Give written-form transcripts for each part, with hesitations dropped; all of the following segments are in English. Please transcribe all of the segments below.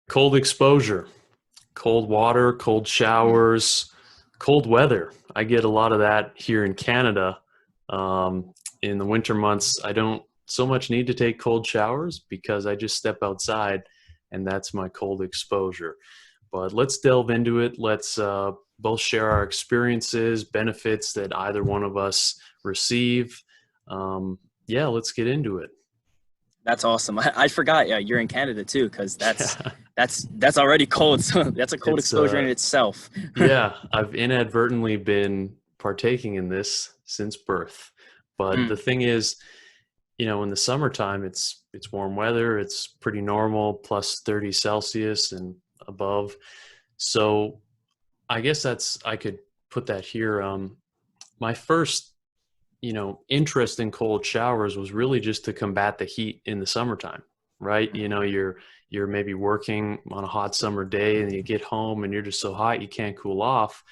Cold exposure, cold water, cold showers, cold weather. I get a lot of that here in Canada. In the winter months, I don't so much need to take cold showers because I just step outside and that's my cold exposure. But let's delve into it. Let's both share our experiences, benefits that either one of us receive. Yeah, let's get into it. That's awesome. I forgot. Yeah, you're in Canada too, because that's Yeah, that's already cold. So that's a cold it's exposure in itself. yeah, I've inadvertently been partaking in this since birth. But Mm, the thing is, in the summertime, it's warm weather. It's pretty normal, plus 30 Celsius and above. So I guess I could put that here. My first, interest in cold showers was really just to combat the heat in the summertime, right? You're maybe working on a hot summer day and you get home and you're just so hot you can't cool off.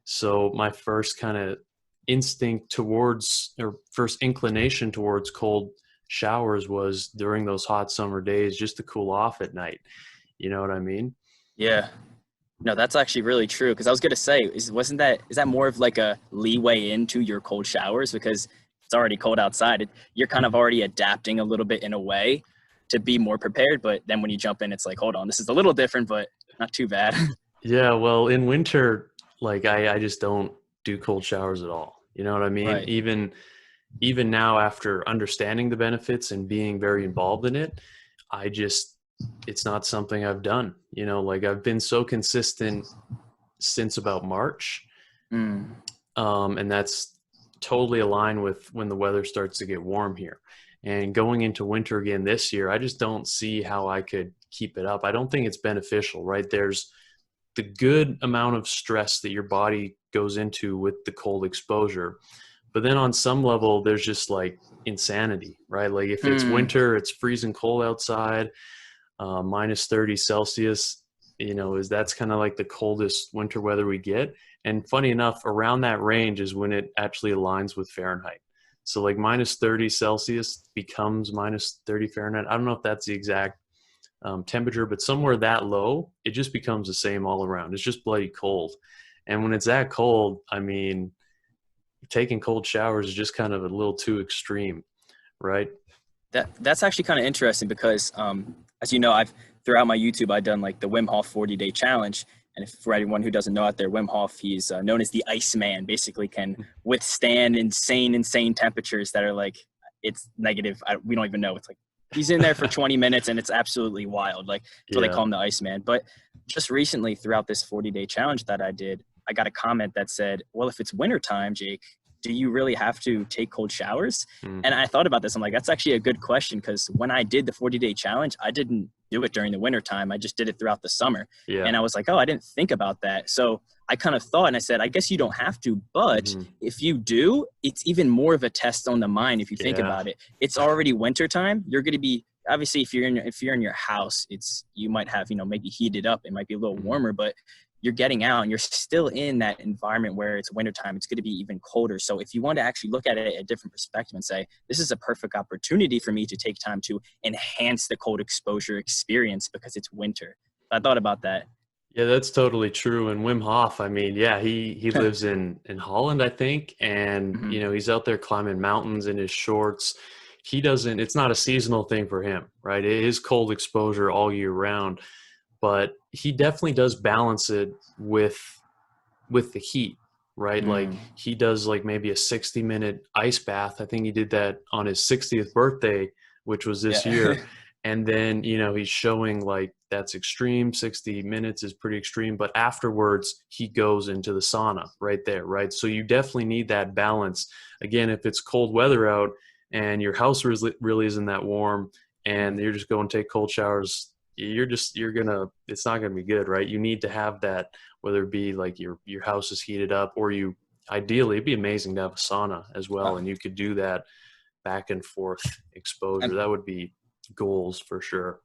So my first kind of instinct towards, or first inclination towards cold showers was during those hot summer days just to cool off at night. You know what I mean? yeah. No, that's actually really true. Because I was gonna say, is that more of like a leeway into your cold showers because it's already cold outside? You're kind of already adapting a little bit in a way to be more prepared. But then when you jump in, it's like, hold on, this is a little different, but not too bad. Yeah, well, in winter, like I just don't do cold showers at all. You know what I mean? Right. Even now after understanding the benefits and being very involved in it, I just it's not something I've done. Like I've been so consistent since about March. Mm, And that's totally aligned with when the weather starts to get warm here. And going into winter again this year, I just don't see how I could keep it up. I don't think it's beneficial, right? There's the good amount of stress that your body goes into with the cold exposure. But then on some level, there's just like insanity, right? Like if it's mm. winter, it's freezing cold outside, minus 30 Celsius, is that's kind of like the coldest winter weather we get. And funny enough, around that range is when it actually aligns with Fahrenheit. So like minus 30 Celsius becomes minus 30 Fahrenheit. I don't know if that's the exact temperature, but somewhere that low, it just becomes the same all around. It's just bloody cold. And when it's that cold, I mean, taking cold showers is just kind of a little too extreme, right? That's actually kind of interesting because, as you know, I've throughout my YouTube, I've done like the Wim Hof 40-day challenge. And if, for anyone who doesn't know out there, Wim Hof, he's known as the Iceman. Basically, can withstand insane temperatures that are like it's negative. We don't even know. It's like he's in there for 20 minutes, and it's absolutely wild. Like that's what they Yeah. call him, the Iceman. But just recently, throughout this 40-day challenge that I did, I got a comment that said, "Well, if it's wintertime, Jake, do you really have to take cold showers?" And Hmm. I thought about this. I'm like, that's actually a good question because when I did the 40-day challenge, I didn't do it during the winter time. I just did it throughout the summer. Yeah. And I was like, oh, I didn't think about that. So I kind of thought and I said, I guess you don't have to, but Hmm. if you do, it's even more of a test on the mind if you think Yeah. about it. It's already winter time. You're going to be obviously if you're in your house, it's you might have, maybe heated up. It might be a little Mhm. warmer, but you're getting out and you're still in that environment where it's wintertime. It's going to be even colder. So if you want to actually look at it at a different perspective and say, this is a perfect opportunity for me to take time to enhance the cold exposure experience because it's winter. I thought about that. Yeah, that's totally true. And Wim Hof, I mean, yeah, he lives in Holland, I think, and Hmm. he's out there climbing mountains in his shorts. He doesn't. It's not a seasonal thing for him, right? It is cold exposure all year round, but he definitely does balance it with the heat, right? Like Mm. he does like maybe a 60-minute ice bath. I think he did that on his 60th birthday, which was this Yeah. year. And then, he's showing like that's extreme. 60 minutes is pretty extreme. But afterwards, he goes into the sauna right there, right? So you definitely need that balance. Again, if it's cold weather out and your house really isn't that warm and you're just going to take cold showers, it's not gonna be good, right? You need to have that, whether it be like your house is heated up or ideally it'd be amazing to have a sauna as well, Oh, and you could do that back and forth exposure. and That would be goals for sure.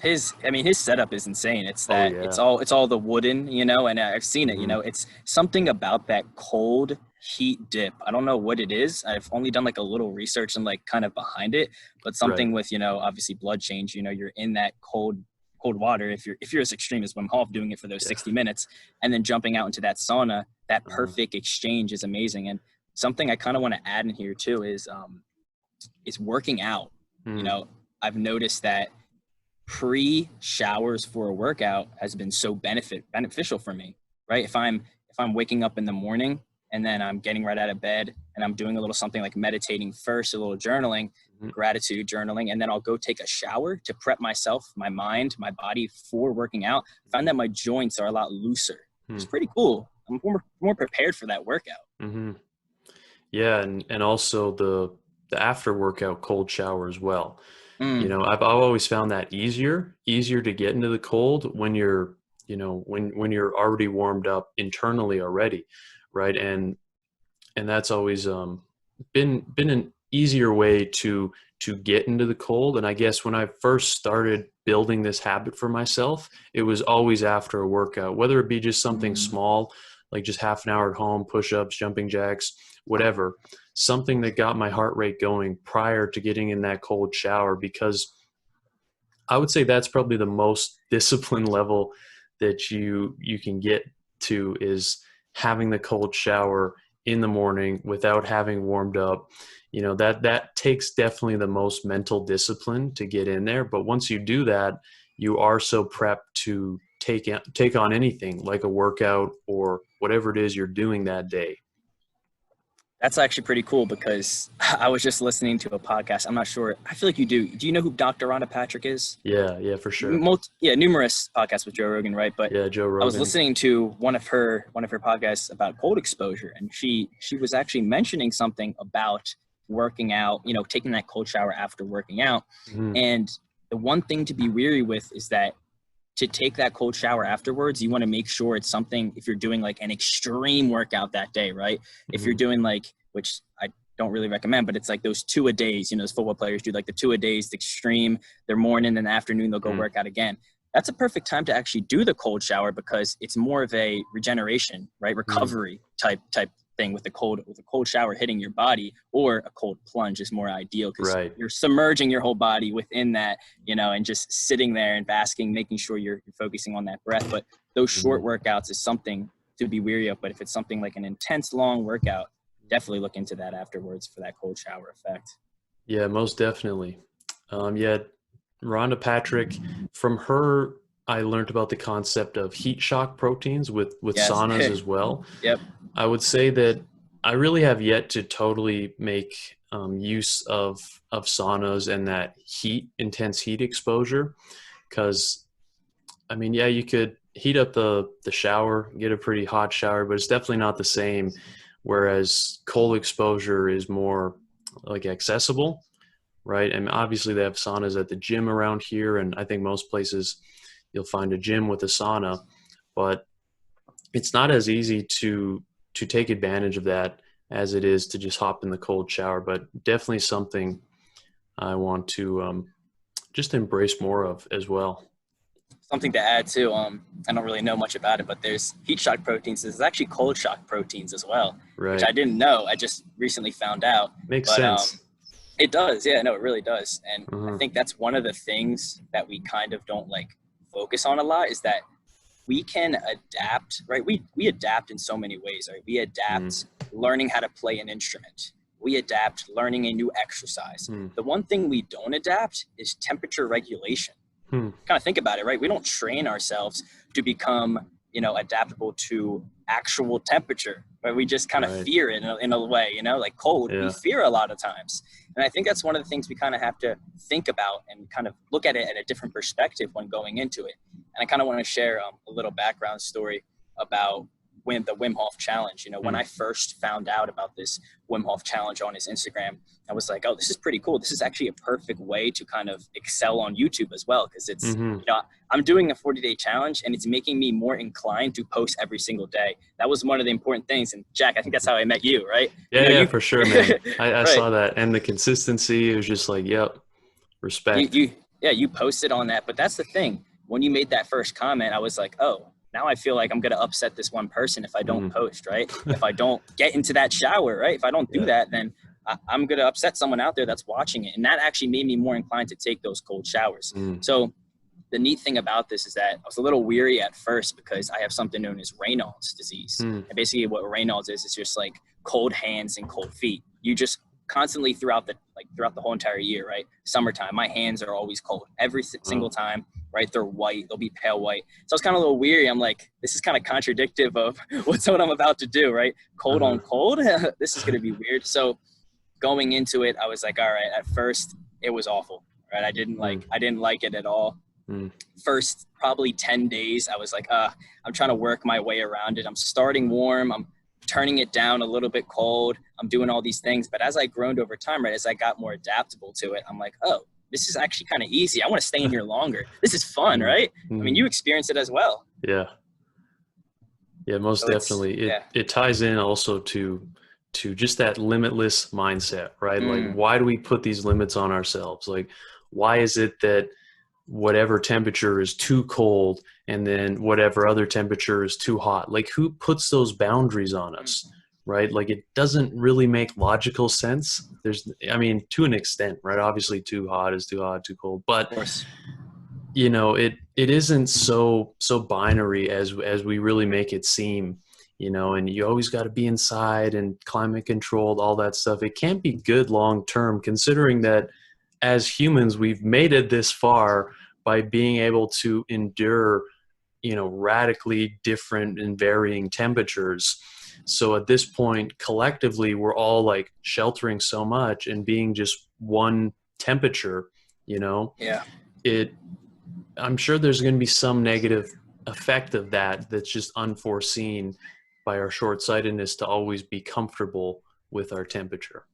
his setup is insane. It's Oh that yeah. it's all the wooden, and I've seen it, Hmm. it's something about that cold heat dip. I don't know what it is. I've only done like a little research and like kind of behind it, but Right. something with, obviously blood change, you're in that cold cold water, if you're as extreme as Wim Hof, doing it for those 60 minutes and then jumping out into that sauna, that perfect exchange is amazing. And something I kind of want to add in here too is working out. You know, I've noticed that pre-showers for a workout has been so beneficial for me, right? If I'm waking up in the morning and then I'm getting right out of bed and I'm doing a little something like meditating first, a little journaling, gratitude journaling, and then I'll go take a shower to prep myself, my mind, my body for working out. I find that my joints are a lot looser. It's pretty cool. I'm more prepared for that workout. Yeah, and also the after workout cold shower as well. You know, I've always found that easier to get into the cold when you're, you know, when you're already warmed up internally already, right? And that's always been an easier way to get into the cold. And I guess when I first started building this habit for myself, it was always after a workout, whether it be just something small, like just half an hour at home, push-ups, jumping jacks, whatever, something that got my heart rate going prior to getting in that cold shower, because I would say that's probably the most discipline level that you can get to, is having the cold shower in the morning without having warmed up. You know, that takes definitely the most mental discipline to get in there. But once you do that, you are so prepped to take on anything like a workout or whatever it is you're doing that day. That's actually pretty cool, because I was just listening to a podcast. I'm not sure. I feel like you do. Do you know who Dr. Rhonda Patrick is? Yeah, for sure. Numerous podcasts with Joe Rogan, right? But yeah, Joe Rogan. I was listening to one of her podcasts about cold exposure, and she was actually mentioning something about working out, you know, taking that cold shower after working out. And the one thing to be wary with is that to take that cold shower afterwards, you want to make sure it's something, if you're doing like an extreme workout that day, right? If you're doing like, which I don't really recommend, but it's like those 2-a-days, you know, those football players do like the 2-a-days, the extreme, their morning and the afternoon, they'll go work out again. That's a perfect time to actually do the cold shower, because it's more of a regeneration, right? Recovery type thing with the cold shower hitting your body, or a cold plunge is more ideal, because you're submerging your whole body within that, you know, and just sitting there and basking, making sure you're focusing on that breath. But those short workouts is something to be wary of. But if it's something like an intense long workout, definitely look into that afterwards for that cold shower effect. Yeah, most definitely. Rhonda Patrick, from her, I learned about the concept of heat shock proteins with saunas as well. I would say that I really have yet to totally make use of saunas and that intense heat exposure, because I mean, yeah, you could heat up the shower, get a pretty hot shower, but it's definitely not the same. Whereas cold exposure is more like accessible, right? And obviously they have saunas at the gym around here, and I think most places you'll find a gym with a sauna, but it's not as easy to take advantage of that as it is to just hop in the cold shower. But definitely something I want to just embrace more of as well. Something to add too, I don't really know much about it, but there's heat shock proteins. There's actually cold shock proteins as well, which I didn't know. I just recently found out. Makes sense. It does. Yeah, no, it really does. And I think that's one of the things that we kind of don't like focus on a lot, is that we can adapt, right? We adapt in so many ways, right? We adapt learning how to play an instrument. We adapt learning a new exercise. The one thing we don't adapt is temperature regulation. Kind of think about it, right? We don't train ourselves to become, you know, adaptable to actual temperature, right? We just kind of fear it in a way, you know, like cold, we fear a lot of times. And I think that's one of the things we kind of have to think about and kind of look at it at a different perspective when going into it. And I kind of want to share a little background story about the Wim Hof challenge. You know, when I first found out about this Wim Hof challenge on his Instagram, I was like, oh, this is pretty cool. This is actually a perfect way to kind of excel on YouTube as well. Cause it's, you know, I'm doing a 40-day challenge and it's making me more inclined to post every single day. That was one of the important things. And Jack, I think that's how I met you, right? Yeah, you know, for sure, man. I saw that. And the consistency, it was just like, yep, respect. You posted on that. But that's the thing. When you made that first comment, I was like, oh, now I feel like I'm going to upset this one person if I don't post, right? If I don't get into that shower, right? If I don't do that, then I'm going to upset someone out there that's watching it. And that actually made me more inclined to take those cold showers. So the neat thing about this is that I was a little weary at first because I have something known as Raynaud's disease. And basically what Raynaud's is just like cold hands and cold feet. You just constantly throughout the whole entire year, right? Summertime, my hands are always cold every single time, right? They're white, they'll be pale white. So I was kind of a little weary. I'm like, this is kind of contradictive of what I'm about to do, right? Cold on cold. This is going to be weird. So going into it, I was like, all right, at first it was awful, right? I didn't like it at all. First probably 10 days, I was like, I'm trying to work my way around it. I'm starting warm. I'm turning it down a little bit cold. I'm doing all these things. But as I grown over time, right, as I got more adaptable to it, I'm like, oh, this is actually kind of easy. I want to stay in here longer. This is fun, right? I mean, you experience it as well. Yeah. Yeah, most so definitely. It ties in also to just that limitless mindset, right? Like, why do we put these limits on ourselves? Like, why is it that whatever temperature is too cold and then whatever other temperature is too hot? Like, who puts those boundaries on us, right? Like, it doesn't really make logical sense. I mean, to an extent, right? Obviously too hot is too hot, too cold, but you know, it isn't so binary as we really make it seem, you know, and you always got to be inside and climate controlled, all that stuff. It can't be good long-term, considering that as humans, we've made it this far by being able to endure, you know, radically different and varying temperatures. So at this point, collectively, we're all like sheltering so much and being just one temperature, you know? Yeah. I'm sure there's going to be some negative effect of that that's just unforeseen by our short-sightedness to always be comfortable with our temperature.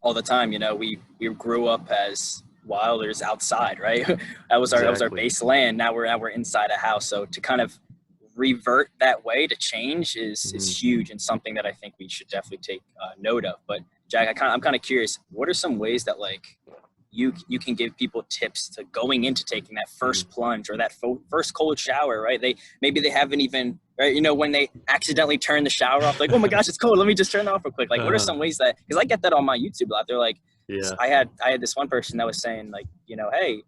All the time, you know, we grew up as wilders outside, right? That was our base land. Now we're inside a house. So to kind of revert that way, to change is huge, and something that I think we should definitely take note of. But Jack, I'm kind of curious, what are some ways that like you can give people tips to going into taking that first plunge or that first cold shower, right? Maybe they haven't even, right? You know, when they accidentally turn the shower off, like, oh my gosh, it's cold. Let me just turn it off real quick. Like, what are some ways that, because I get that on my YouTube a lot. They're like, I had this one person that was saying like, you know, hey,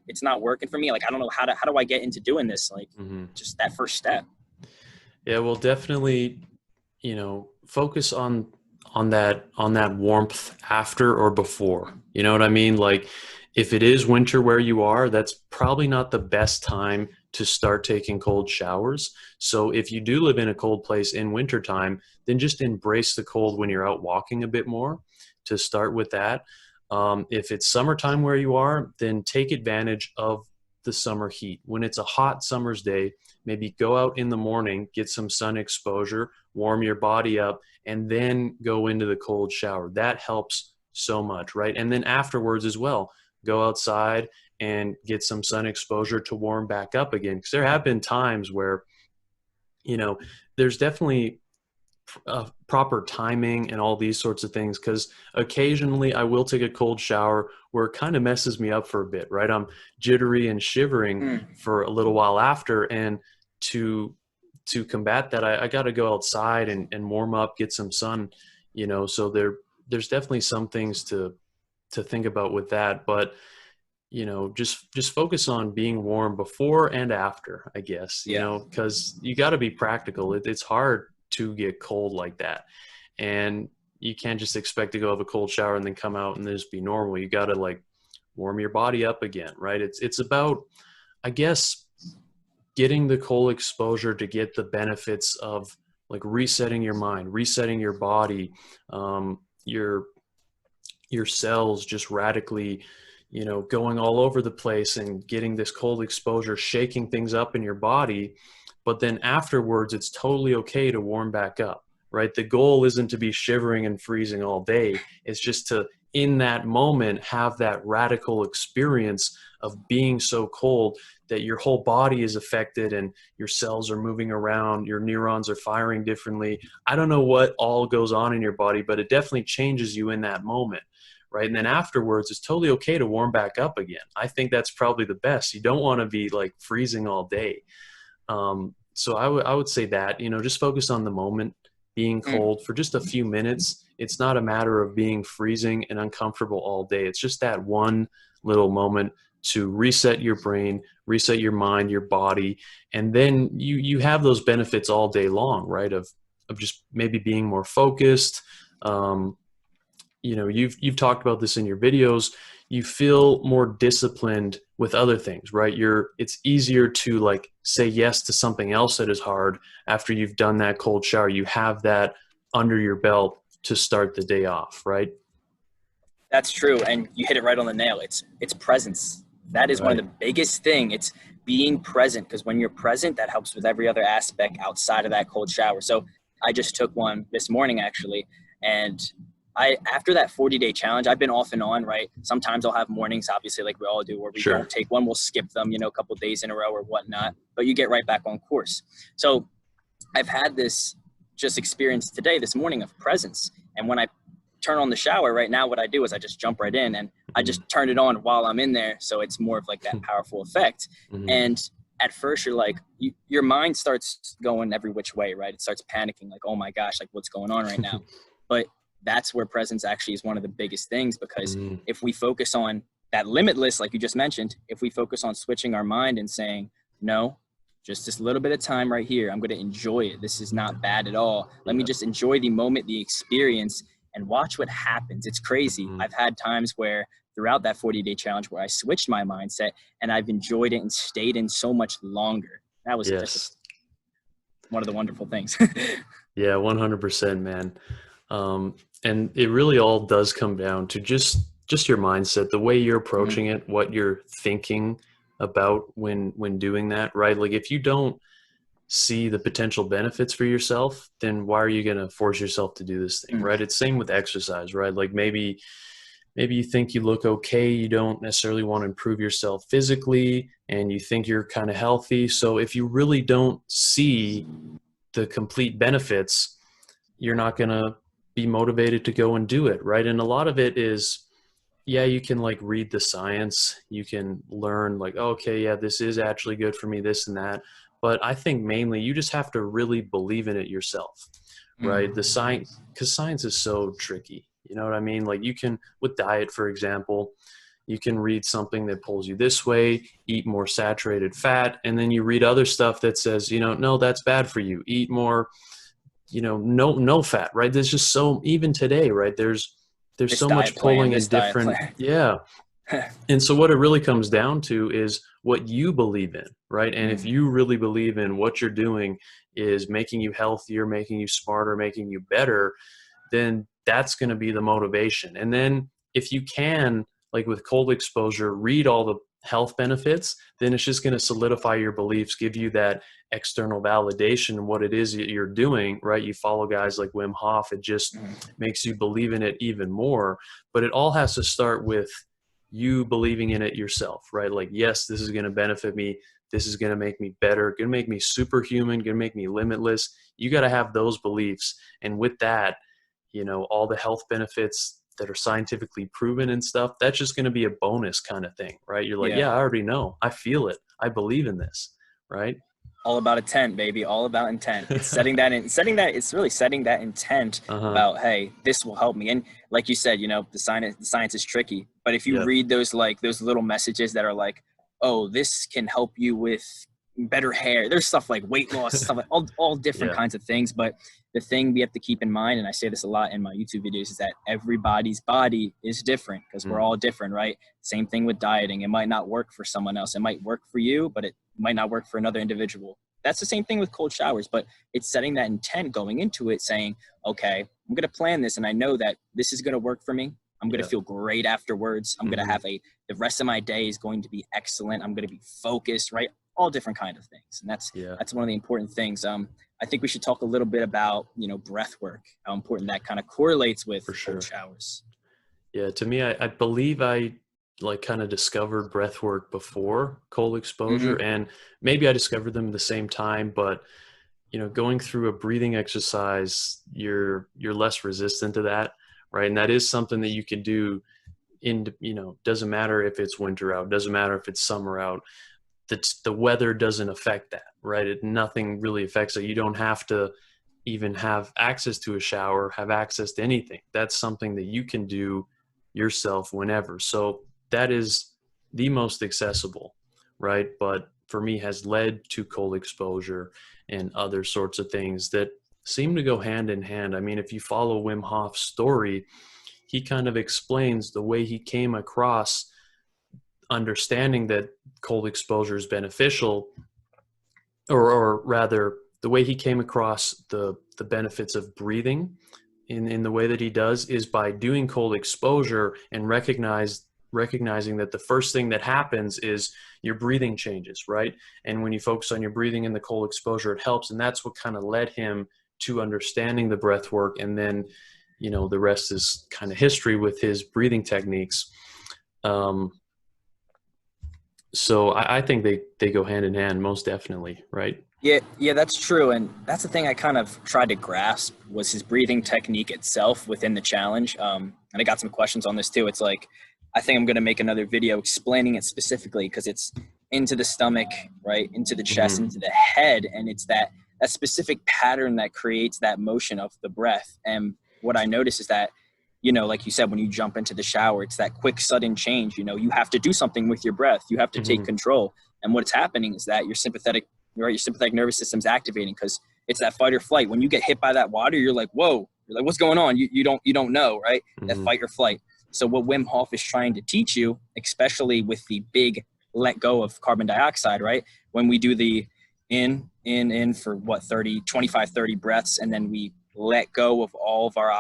it's not working for me. Like, I don't know how do I get into doing this? Like, just that first step. Yeah, well, definitely, you know, focus on that warmth after or before. You know what I mean? Like, if it is winter where you are, that's probably not the best time to start taking cold showers. So if you do live in a cold place in wintertime, then just embrace the cold when you're out walking a bit more, to start with that. If it's summertime where you are, then take advantage of the summer heat. When it's a hot summer's day, maybe go out in the morning, get some sun exposure, warm your body up, and then go into the cold shower. That helps so much, right? And then afterwards as well, go outside and get some sun exposure to warm back up again. Because there have been times where, you know, there's definitely proper timing and all these sorts of things, because occasionally I will take a cold shower where it kind of messes me up for a bit, right? I'm jittery and shivering for a little while after, and to combat that, I got to go outside and warm up, get some sun, you know. So there's definitely some things to think about with that, but you know, just focus on being warm before and after, I guess, you know, because you got to be practical. It's hard to get cold like that, and you can't just expect to go have a cold shower and then come out and just be normal. You got to like warm your body up again, right? It's about, I guess, getting the cold exposure to get the benefits of like resetting your mind, resetting your body, your cells just radically, you know, going all over the place and getting this cold exposure, shaking things up in your body. But then afterwards, it's totally okay to warm back up, right? The goal isn't to be shivering and freezing all day. It's just to, in that moment, have that radical experience of being so cold that your whole body is affected and your cells are moving around, your neurons are firing differently. I don't know what all goes on in your body, but it definitely changes you in that moment, right? And then afterwards, it's totally okay to warm back up again. I think that's probably the best. You don't want to be like freezing all day. So I would say that, you know, just focus on the moment, being cold for just a few minutes. It's not a matter of being freezing and uncomfortable all day. It's just that one little moment to reset your brain, reset your mind, your body, and then you have those benefits all day long, right? Of just maybe being more focused. You've talked about this in your videos. You feel more disciplined with other things, right? It's easier to like say yes to something else that is hard after you've done that cold shower. You have that under your belt to start the day off, right? That's true, and you hit it right on the nail. It's presence. That is one of Right. the biggest thing. It's being present, because when you're present, that helps with every other aspect outside of that cold shower. So I just took one this morning actually, and I after that 40-day challenge, I've been off and on, right? Sometimes I'll have mornings, obviously, like we all do, where we don't Sure. take one, we'll skip them, a couple days in a row or whatnot, but you get right back on course. So I've had this just experience today, this morning, of presence. And when I turn on the shower right now, what I do is I just jump right in and I Mhm. just turn it on while I'm in there. So it's more of like that powerful effect. Mhm. And at first you're like, your mind starts going every which way, right? It starts panicking like, oh my gosh, like what's going on right now? But that's where presence actually is one of the biggest things, because Mhm. if we focus on that limitless, like you just mentioned, if we focus on switching our mind and saying, no, just this little bit of time right here, I'm going to enjoy it. This is not bad at all. Let me Yeah. just enjoy the moment, the experience, and watch what happens. It's crazy. Mhm. I've had times where throughout that 40-day challenge where I switched my mindset and I've enjoyed it and stayed in so much longer. That was Yes. just one of the wonderful things. Yeah, 100%, man. And it really all does come down to just your mindset, the way you're Mhm. approaching it, what you're thinking about when doing that, right? Like if you don't see the potential benefits for yourself, then why are you going to force yourself to do this thing, Mm. right? It's same with exercise, right? Like maybe you think you look okay, you don't necessarily want to improve yourself physically, and you think you're kind of healthy. So if you really don't see the complete benefits, you're not going to be motivated to go and do it, right? And a lot of it is, yeah, you can like read the science, you can learn like, oh, okay, yeah, this is actually good for me, this and that. But I think mainly you just have to really believe in it yourself, right? The Mm. science, because science is so tricky. You know what I mean? Like you can, with diet, for example, you can read something that pulls you this way, eat more saturated fat, and then you read other stuff that says, no, that's bad for you. Eat more, no fat, right? There's just so, even today, right? There's This so diet much plan, pulling in this diet different, plan. yeah. And so what it really comes down to is what you believe in, right? And if Mm. you really believe in what you're doing is making you healthier, making you smarter, making you better, then that's going to be the motivation. And then if you can, like with cold exposure, read all the health benefits, then it's just going to solidify your beliefs, give you that external validation of what it is that you're doing, right? You follow guys like Wim Hof, it just Mm. makes you believe in it even more. But it all has to start with you believing in it yourself, right? Like, yes, this is going to benefit me. This is going to make me better, going to make me superhuman, going to make me limitless. You got to have those beliefs. And with that, all the health benefits that are scientifically proven and stuff, that's just going to be a bonus kind of thing, right? You're like, Yeah. yeah, I already know. I feel it. I believe in this, right? All about intent, baby. All about intent. It's it's really setting that intent Uh-huh. about, hey, this will help me. And like you said, the science is tricky. But if you Yeah. read those little messages that are like, oh, this can help you with better hair. There's stuff like weight loss, stuff like all different Yeah. kinds of things. But the thing we have to keep in mind, and I say this a lot in my YouTube videos, is that everybody's body is different, because we're Mm. all different, right? Same thing with dieting. It might not work for someone else. It might work for you, but it might not work for another individual. That's the same thing with cold showers, but it's setting that intent going into it, saying, okay, I'm going to plan this, and I know that this is going to work for me. I'm going to Yeah. feel great afterwards. I'm going to Hmm. have the rest of my day is going to be excellent. I'm going to be focused, right? All different kind of things. And Yeah. that's one of the important things. I think we should talk a little bit about, breath work, how important that kind of correlates with For cold sure. showers. Yeah, to me, I believe I like kind of discovered breath work before cold exposure, Mm-hmm. and maybe I discovered them at the same time, but going through a breathing exercise, you're less resistant to that, right? And that is something that you can do doesn't matter if it's winter out, doesn't matter if it's summer out. The weather doesn't affect that, right? Nothing really affects it. You don't have to even have access to a shower, have access to anything. That's something that you can do yourself whenever. So that is the most accessible, right? But for me has led to cold exposure and other sorts of things that seem to go hand in hand. I mean, if you follow Wim Hof's story, he kind of explains the way he came across understanding that cold exposure is beneficial, or rather the way he came across the benefits of breathing in the way that he does is by doing cold exposure and recognizing that the first thing that happens is your breathing changes, right? And when you focus on your breathing in the cold exposure, it helps. And that's what kind of led him to understanding the breath work. And then, you know, the rest is kind of history with his breathing techniques. So I think they go hand in hand, most definitely, right? Yeah, that's true. And that's the thing I kind of tried to grasp was his breathing technique itself within the challenge. And I got some questions on this too. It's like, I think I'm going to make another video explaining it specifically because it's into the stomach, right? Into the chest, Mm-hmm. into the head. And it's that specific pattern that creates that motion of the breath. And what I noticed is that, you know, like you said, when you jump into the shower, it's that quick, sudden change. You know, you have to do something with your breath. You have to take Mm-hmm. control. And what's happening is that your sympathetic nervous system's activating because it's that fight or flight. When you get hit by that water, you're like, whoa, you're like, what's going on? You don't know, right? That Mm-hmm. fight or flight. So what Wim Hof is trying to teach you, especially with the big let go of carbon dioxide, right? When we do the in for what, 30, 25, 30 breaths, and then we let go of all of our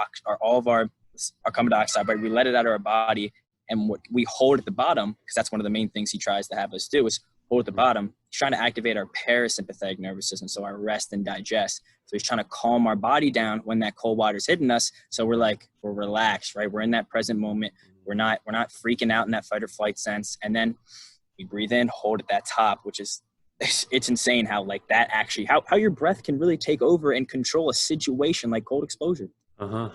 carbon dioxide, right? We let it out of our body, and what we hold at the bottom, because that's one of the main things he tries to have us do is hold at the bottom. He's trying to activate our parasympathetic nervous system, so our rest and digest. So he's trying to calm our body down when that cold water's hitting us. So we're relaxed, right? We're in that present moment. We're not freaking out in that fight or flight sense. And then we breathe in, hold at that top, which is, it's insane how like that actually, how your breath can really take over and control a situation like cold exposure. Uh-huh.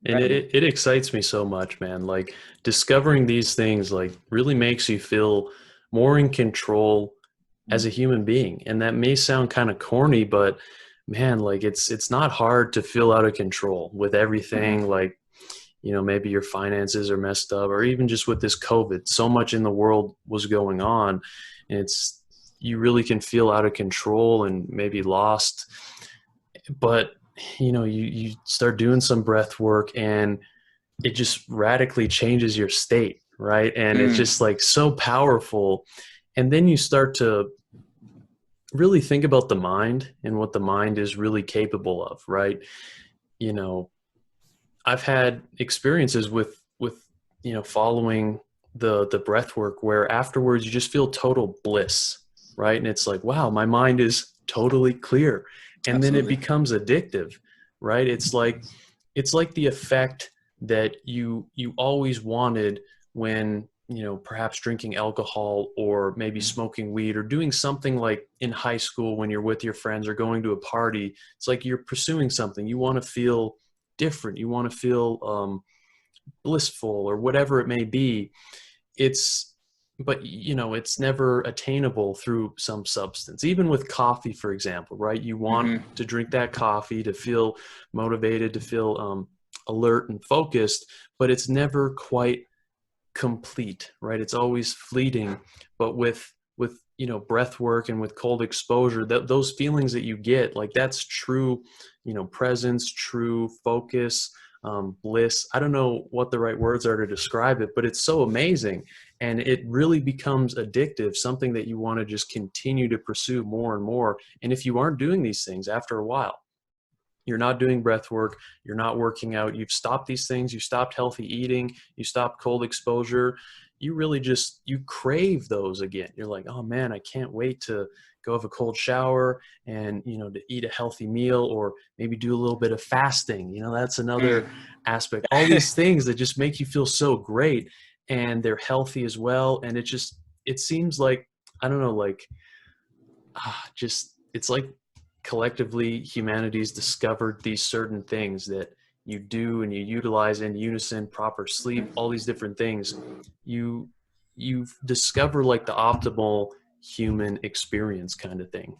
And Incredible. it excites me so much, man. Like discovering these things like really makes you feel more in control as a human being. And that may sound kind of corny, but man, like it's not hard to feel out of control with Mm-hmm. everything. Like, you know, maybe your finances are messed up, or even just with this COVID, so much in the world was going on. And you really can feel out of control and maybe lost. But you know, you start doing some breath work and it just radically changes your state, right? And it's Mm. just like so powerful. And then you start to really think about the mind and what the mind is really capable of, right? You know, I've had experiences with you know, following the breath work where afterwards you just feel total bliss, right? And it's like, wow, my mind is totally clear. And then it Absolutely. becomes addictive, right? It's like the effect that you always wanted when, you know, perhaps drinking alcohol or maybe smoking weed or doing something like in high school when you're with your friends or going to a party. It's like you're pursuing something. You want to feel different. You want to feel blissful or whatever it may be. It's, but you know, it's never attainable through some substance. Even with coffee, for example, right? You want Mm-hmm. to drink that coffee to feel motivated, to feel alert and focused, but it's never quite complete, right? It's always fleeting. But with you know, breath work and with cold exposure, those feelings that you get, like that's true, you know, presence, true focus, bliss. I don't know what the right words are to describe it, but it's so amazing. And it really becomes addictive, something that you want to just continue to pursue more and more. And if you aren't doing these things after a while, you're not doing breath work, you're not working out, you've stopped these things, you stopped healthy eating, you stopped cold exposure, you really just, you crave those again. You're like, oh man, I can't wait to go have a cold shower and, you know, to eat a healthy meal or maybe do a little bit of fasting. You know, that's another Mm. aspect. All these things that just make you feel so great, and they're healthy as well. And it just, it seems like, I don't know, like, just, it's like collectively humanity's discovered these certain things that you do and you utilize in unison, proper sleep, all these different things. you you discover like the optimal human experience kind of thing.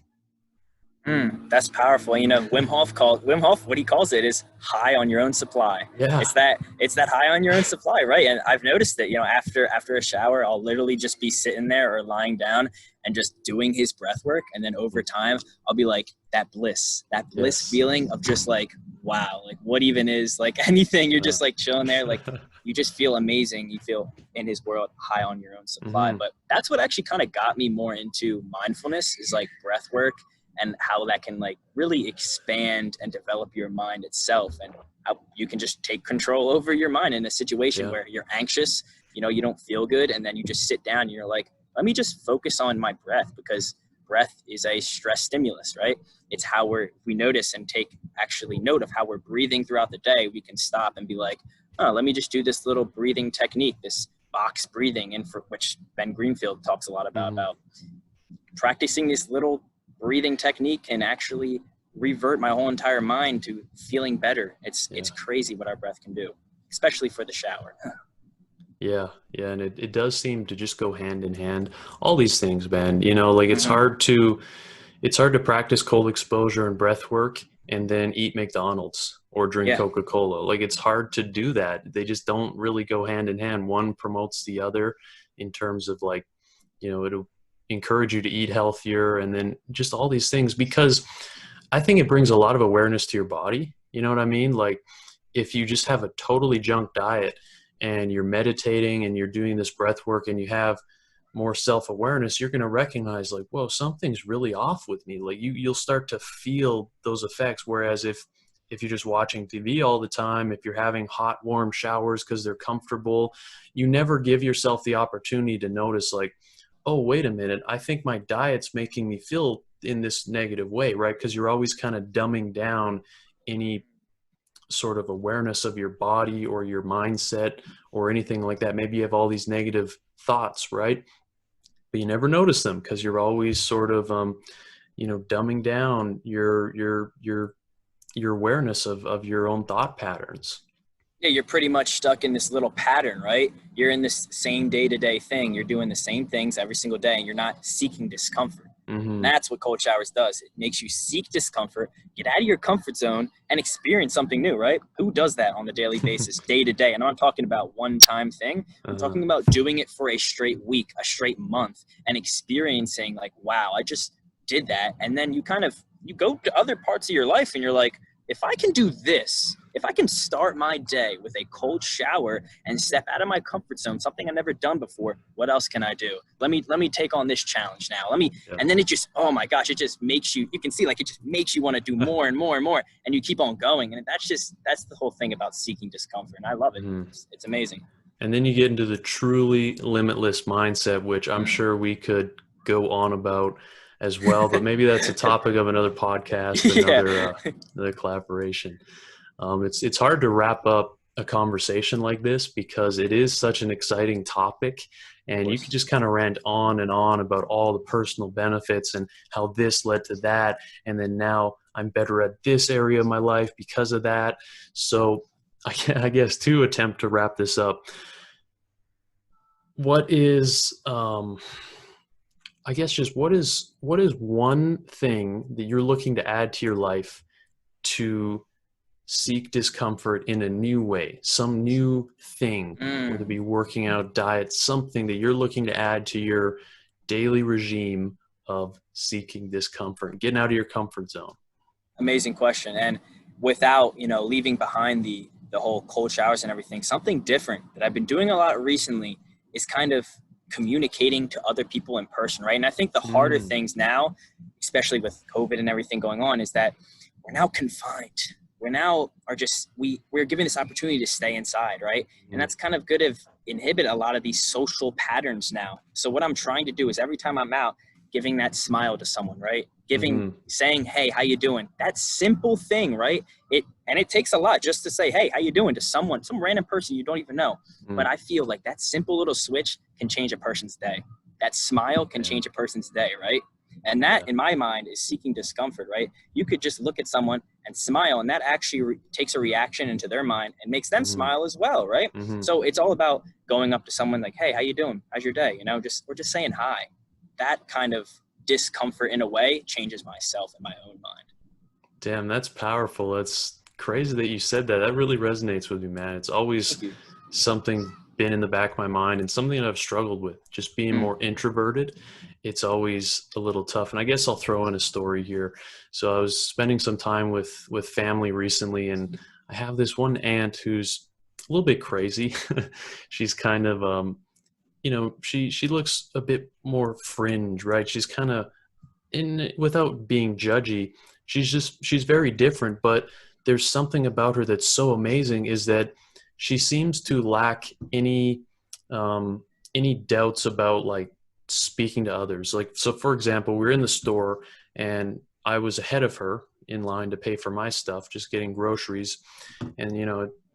That's powerful. You know, Wim Hof, what he calls it is high on your own supply. Yeah. It's that high on your own supply, right? And I've noticed that, you know, after a shower, I'll literally just be sitting there or lying down and just doing his breath work. And then over time, I'll be like, that bliss Yes. feeling of just like, wow, like what even is like anything, you're just like chilling there. Like you just feel amazing. You feel in his world high on your own supply. But that's what actually kind of got me more into mindfulness, is like breath work, and how that can like really expand and develop your mind itself, and how you can just take control over your mind in a situation where you're anxious, you know, you don't feel good. And then you just sit down and you're like, let me just focus on my breath, because breath is a stress stimulus, right? It's how we notice and take actually note of how we're breathing throughout the day. We can stop and be like, oh, let me just do this little breathing technique, this box breathing, and for which Ben Greenfield talks a lot about practicing this little breathing technique can actually revert my whole entire mind to feeling better. It's crazy what our breath can do, especially for the shower. Yeah, and it does seem to just go hand in hand. All these things, Ben, you know, like it's hard to practice cold exposure and breath work and then eat McDonald's or drink Coca-Cola. Like it's hard to do that. They just don't really go hand in hand. One promotes the other in terms of like, you know, it'll encourage you to eat healthier, and then just all these things, because I think it brings a lot of awareness to your body. You know what I mean? Like if you just have a totally junk diet and you're meditating and you're doing this breath work and you have more self-awareness, you're going to recognize like, whoa, something's really off with me. Like you'll start to feel those effects. Whereas if you're just watching TV all the time, if you're having hot, warm showers because they're comfortable, you never give yourself the opportunity to notice like, oh, wait a minute, I think my diet's making me feel in this negative way, right? Because you're always kind of dumbing down any sort of awareness of your body or your mindset or anything like that. Maybe you have all these negative thoughts, right? But you never notice them because you're always sort of, you know, dumbing down your awareness of your own thought patterns. Yeah, you're pretty much stuck in this little pattern, right? You're in this same day-to-day thing. You're doing the same things every single day, and you're not seeking discomfort. And that's what cold showers does. It makes you seek discomfort, get out of your comfort zone, and experience something new, right? Who does that on a daily basis, day to day? And I'm not talking about one-time thing. I'm talking about doing it for a straight week, a straight month, and experiencing like, wow, I just did that. And then you go to other parts of your life and you're like, if I can do this, if I can start my day with a cold shower and step out of my comfort zone, something I've never done before, what else can I do? Let me take on this challenge now. And then it just, oh my gosh, it just makes you can see like it just makes you want to do more and more and more, and you keep on going. And that's the whole thing about seeking discomfort. And I love it. It's amazing. And then you get into the truly limitless mindset, which I'm sure we could go on about as well, but maybe that's a topic of another podcast, another collaboration. It's hard to wrap up a conversation like this because it is such an exciting topic, and you could just kind of rant on and on about all the personal benefits and how this led to that, and then now I'm better at this area of my life because of that. So I guess to attempt to wrap this up, what is I guess just what is one thing that you're looking to add to your life to seek discomfort in a new way, some new thing, whether it be working out, diet, something that you're looking to add to your daily regime of seeking discomfort, getting out of your comfort zone? Amazing question. And without, leaving behind the whole cold showers and everything, something different that I've been doing a lot recently is kind of communicating to other people in person, right? And I think the harder things now, especially with COVID and everything going on, is that we're now confined. We're given this opportunity to stay inside, right? And that's kind of good to inhibit a lot of these social patterns now. So what I'm trying to do is every time I'm out, giving that smile to someone, right? Saying, hey, how you doing? That simple thing, right? It takes a lot just to say, hey, how you doing to someone, some random person you don't even know. But I feel like that simple little switch can change a person's day. That smile can change a person's day, right? And that, in my mind, is seeking discomfort, right? You could just look at someone and smile, and that actually takes a reaction into their mind and makes them smile as well, right? So it's all about going up to someone like, hey, how you doing? How's your day? We're just saying hi. That kind of discomfort in a way changes myself in my own mind. Damn, that's powerful. It's crazy that you said that. That really resonates with me, man. It's always something been in the back of my mind and something that I've struggled with. Just being more introverted, it's always a little tough. And I guess I'll throw in a story here. So I was spending some time with family recently, and I have this one aunt who's a little bit crazy. She's kind of she looks a bit more fringe, right? She's kind of, without being judgy, she's very different, but there's something about her that's so amazing, is that she seems to lack any doubts about like speaking to others. Like, so for example, we were in the store and I was ahead of her in line to pay for my stuff, just getting groceries, and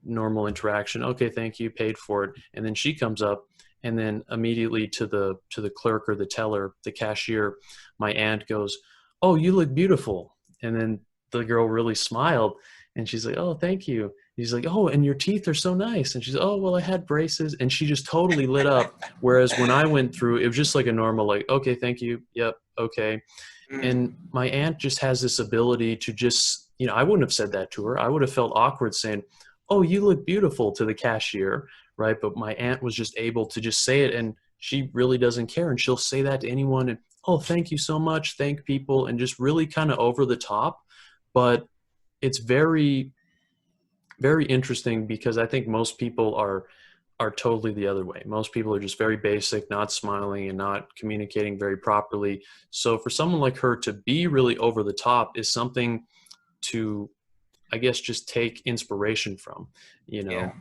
normal interaction. Okay, thank you, paid for it. And then she comes up, and then immediately to the clerk or the teller, the cashier, my aunt goes, "Oh, you look beautiful." And then the girl really smiled, and she's like, "Oh, thank you." He's like, "Oh, and your teeth are so nice." And she's, "Oh, well, I had braces." And she just totally lit up. Whereas when I went through, it was just like a normal, like, "Okay, thank you. Yep. Okay." And my aunt just has this ability to just, I wouldn't have said that to her. I would have felt awkward saying, "Oh, you look beautiful," to the cashier, right? But my aunt was just able to just say it, and she really doesn't care. And she'll say that to anyone, and, "Oh, thank you so much," thank people, and just really kind of over the top. But it's very, very interesting, because I think most people are totally the other way. Most people are just very basic, not smiling and not communicating very properly. So for someone like her to be really over the top is something to, I guess, just take inspiration from, Yeah.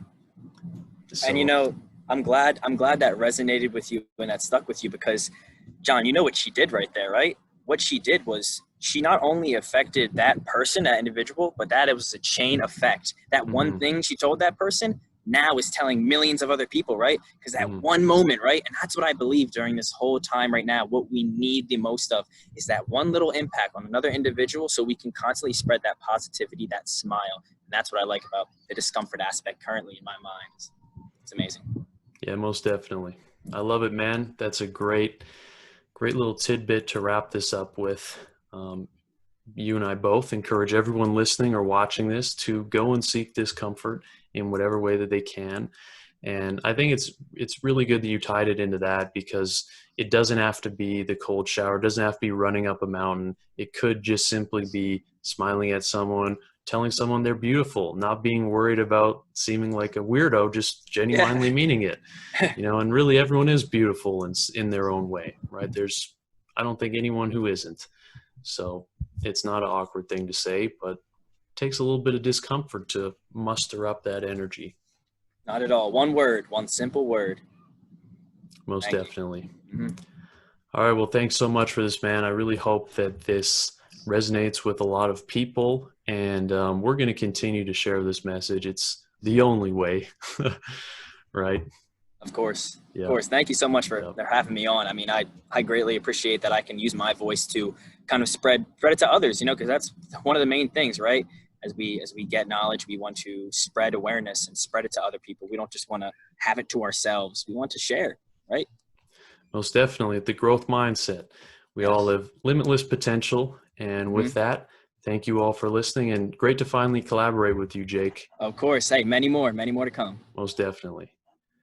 So, And I'm glad that resonated with you and that stuck with you, because John, you know what she did right there, right? What she did was she not only affected that person, that individual, but that it was a chain effect. That one thing she told that person now is telling millions of other people, right? Because that one moment, right? And that's what I believe during this whole time right now, what we need the most of is that one little impact on another individual, so we can constantly spread that positivity, that smile. And that's what I like about the discomfort aspect currently in my mind. It's amazing. Yeah, most definitely. I love it, man. That's a great little tidbit to wrap this up with. You and I both encourage everyone listening or watching this to go and seek discomfort in whatever way that they can. And I think it's really good that you tied it into that, because it doesn't have to be the cold shower. It doesn't have to be running up a mountain. It could just simply be smiling at someone, telling someone they're beautiful, not being worried about seeming like a weirdo, just genuinely meaning it. And really everyone is beautiful in their own way, right? I don't think anyone who isn't. So it's not an awkward thing to say, but it takes a little bit of discomfort to muster up that energy. Not at all. One word, one simple word. Most definitely. All right. Well, thanks so much for this, man. I really hope that this resonates with a lot of people, and we're going to continue to share this message. It's the only way, right? Of course. Of course. Thank you so much for having me on. I mean, I greatly appreciate that I can use my voice to kind of spread it to others, because that's one of the main things, right? As we get knowledge, we want to spread awareness and spread it to other people. We don't just want to have it to ourselves. We want to share, right? Most definitely. The growth mindset. We all have limitless potential. And with that, thank you all for listening, and great to finally collaborate with you, Jake. Of course. Hey, many more to come. Most definitely.